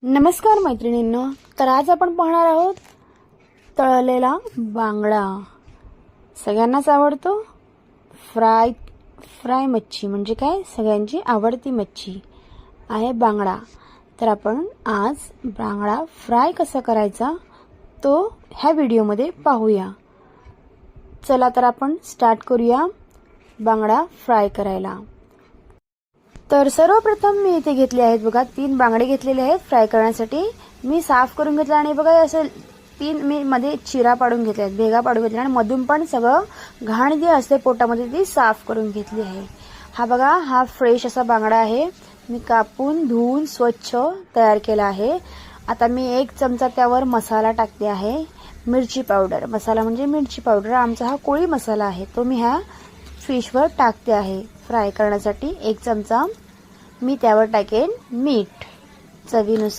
नमस्कार मैत्रिणींनो, तर आज आपण पाहणार आहोत तळलेला बांगडा. सगळ्यांनाच आवडतो. फ्राय मच्छी म्हणजे काय, सगळ्यांची आवडती मच्छी आहे बांगडा. तर आपण आज बांगडा फ्राय कसा करायचा तो ह्या व्हिडिओमध्ये पाहूया. चला तर आपण स्टार्ट करूया बांगडा फ्राय करायला. तर सर्वप्रथम मी इथे घेतले आहेत बघा 3 बांगडे घेतलेले आहेत फ्राय करण्यासाठी. मी साफ करून घेतला आणि बघा असं 3 मी मध्ये चिरा पाडून घेतले आहेत, भेगा पाडून घेतल्या आणि मधून पण सगळं घाण जे असते पोटामध्ये ती साफ करून घेतली आहे. हा बघा, हा फ्रेश असा बांगडा आहे. मी कापून धुवून स्वच्छ तयार केला आहे. आता मी 1 चमचा त्यावर मसाला टाकते आहे, मिरची पावडर. मसाला म्हणजे मिरची पावडर. आमचा हा कोळी मसाला आहे, तो मी ह्या फिशवर टाकते आहे फ्राय करण्यासाठी. 1 चमचा मी त्यावर टाकेन मीठ चवीनुसार.